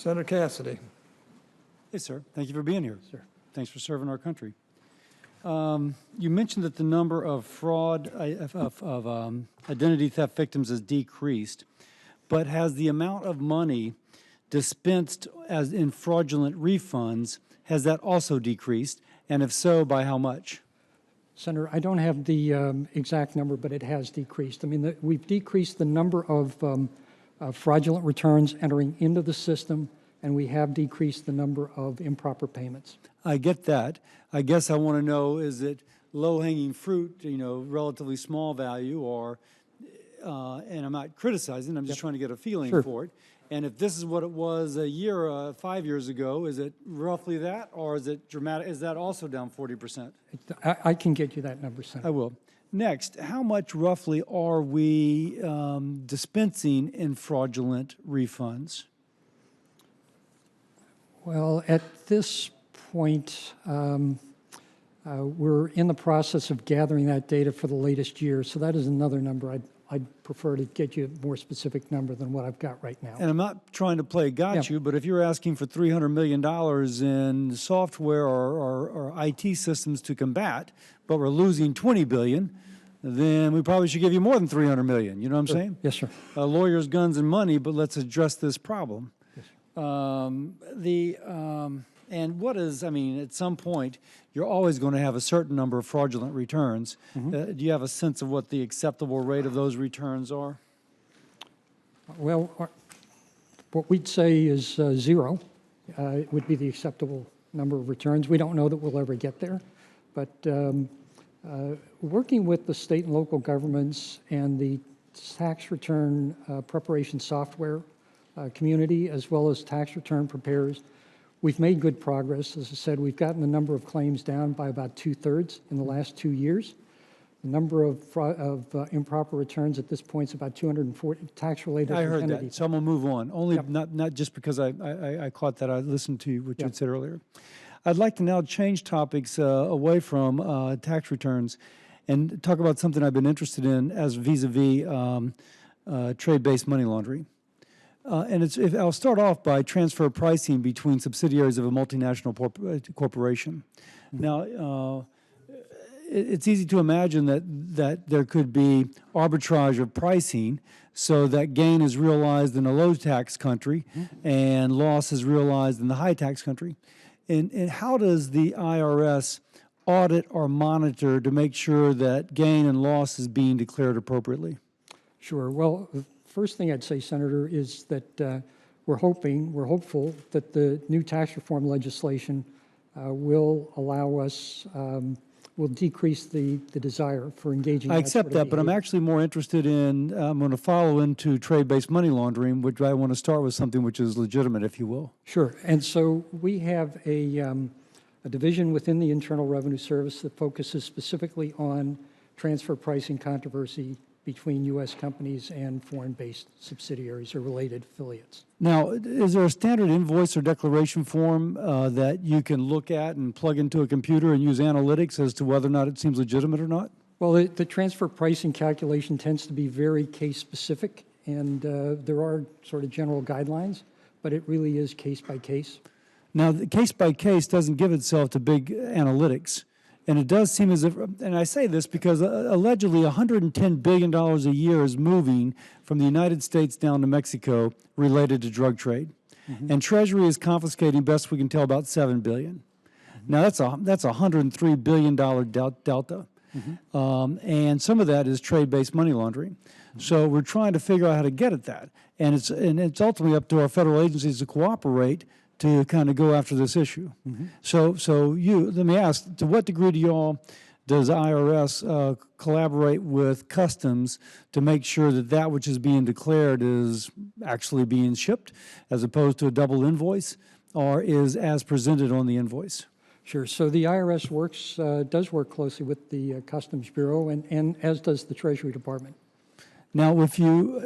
Senator Cassidy. Hey, sir. Thank you for being here. Sir. Thanks for serving our country. You mentioned that the number of fraud, identity theft victims has decreased, but has the amount of money dispensed as in fraudulent refunds, has that also decreased? And if so, by how much? Senator, I don't have the exact number, but it has decreased. I mean, we've decreased the number of fraudulent returns entering into the system, and we have decreased the number of improper payments. I get that. I guess I want to know, is it low-hanging fruit, relatively small value, or, and I'm not criticizing, I'm just trying to get a feeling for it. And if this is what it was a year, 5 years ago, is it roughly that, or is it dramatic? Is that also down 40%? I can get you that number, Senator. I will. Next, how much roughly are we dispensing in fraudulent refunds? Well, at this point, we're in the process of gathering that data for the latest year, so that is another number. I'd prefer to get you a more specific number than what I've got right now. And I'm not trying to play you, but if you're asking for $300 million in software or IT systems to combat, but we're losing $20 billion, then we probably should give you more than $300 million. You know what I'm saying? Yes, sir. Lawyers, guns, and money, but let's address this problem. Yes, and what is, I mean, at some point, you're always going to have a certain number of fraudulent returns. Do you have a sense of what the acceptable rate of those returns are? Well, what we'd say is 0 would be the acceptable number of returns. We don't know that we'll ever get there, but working with the state and local governments and the tax return preparation software community, as well as tax return preparers, we've made good progress. As I said, we've gotten the number of claims down by about 2/3 in the last 2 years. The number of improper returns at this point is about 240 tax-related I heard entities. that, so I'm going to move on. Only not just because I caught that. I listened to what you had said earlier. I'd like to now change topics away from tax returns and talk about something I've been interested in as vis-a-vis trade-based money laundering. And I'll start off by transfer pricing between subsidiaries of a multinational corporation. Now, it's easy to imagine that there could be arbitrage of pricing so that gain is realized in a low tax country and loss is realized in the high tax country. And how does the IRS audit or monitor to make sure that gain and loss is being declared appropriately? Sure. Well, first thing I'd say, Senator, is that we're hopeful that the new tax reform legislation will allow us, will decrease the desire for engaging. I accept that, but I'm actually more interested in, I'm going to follow into trade-based money laundering, which I want to start with something which is legitimate, if you will. Sure. And so we have a division within the Internal Revenue Service that focuses specifically on transfer pricing controversy between U.S. companies and foreign-based subsidiaries or related affiliates. Now, is there a standard invoice or declaration form that you can look at and plug into a computer and use analytics as to whether or not it seems legitimate or not? Well, the transfer pricing calculation tends to be very case-specific, and there are sort of general guidelines, but it really is case-by-case. Now, the case-by-case doesn't give itself to big analytics. And it does seem as if, and I say this because allegedly $110 billion a year is moving from the United States down to Mexico related to drug trade. And Treasury is confiscating, best we can tell, about $7 billion. Now, that's a $103 billion delta. And some of that is trade-based money laundering. So we're trying to figure out how to get at that. And it's ultimately up to our federal agencies to cooperate to kind of go after this issue. So let me ask, to what degree does IRS collaborate with Customs to make sure that that which is being declared is actually being shipped as opposed to a double invoice or is as presented on the invoice? Sure. So the IRS does work closely with the Customs Bureau and as does the Treasury Department. Now, if you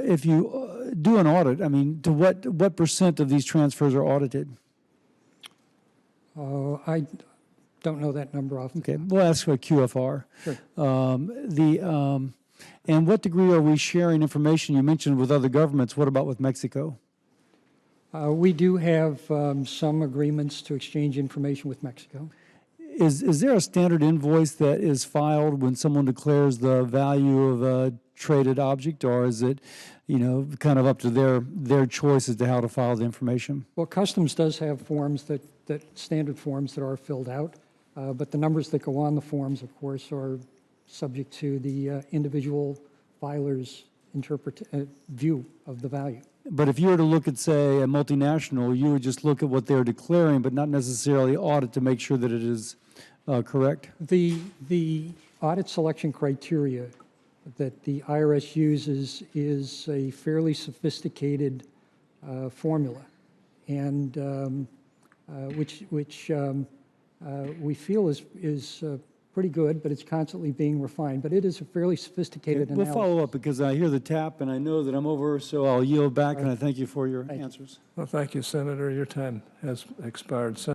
do an audit, I mean, to what percent of these transfers are audited? I don't know that number off. Okay, we'll ask for a QFR. Sure. And what degree are we sharing information you mentioned with other governments? What about with Mexico? We do have some agreements to exchange information with Mexico. Is there a standard invoice that is filed when someone declares the value of a traded object, or is it, kind of up to their choice as to how to file the information? Well, Customs does have forms that standard forms that are filled out, but the numbers that go on the forms, of course, are subject to the individual filer's view of the value. But if you were to look at, say, a multinational, you would just look at what they're declaring, but not necessarily audit to make sure that it is correct? The audit selection criteria that the IRS uses is a fairly sophisticated formula, and which we feel is pretty good, but it's constantly being refined. But it is a fairly sophisticated We'll analysis. follow up because I hear the tap and I know that I'm over, so I'll yield back, and I thank you for your answers. Well, thank you, Senator. Your time has expired.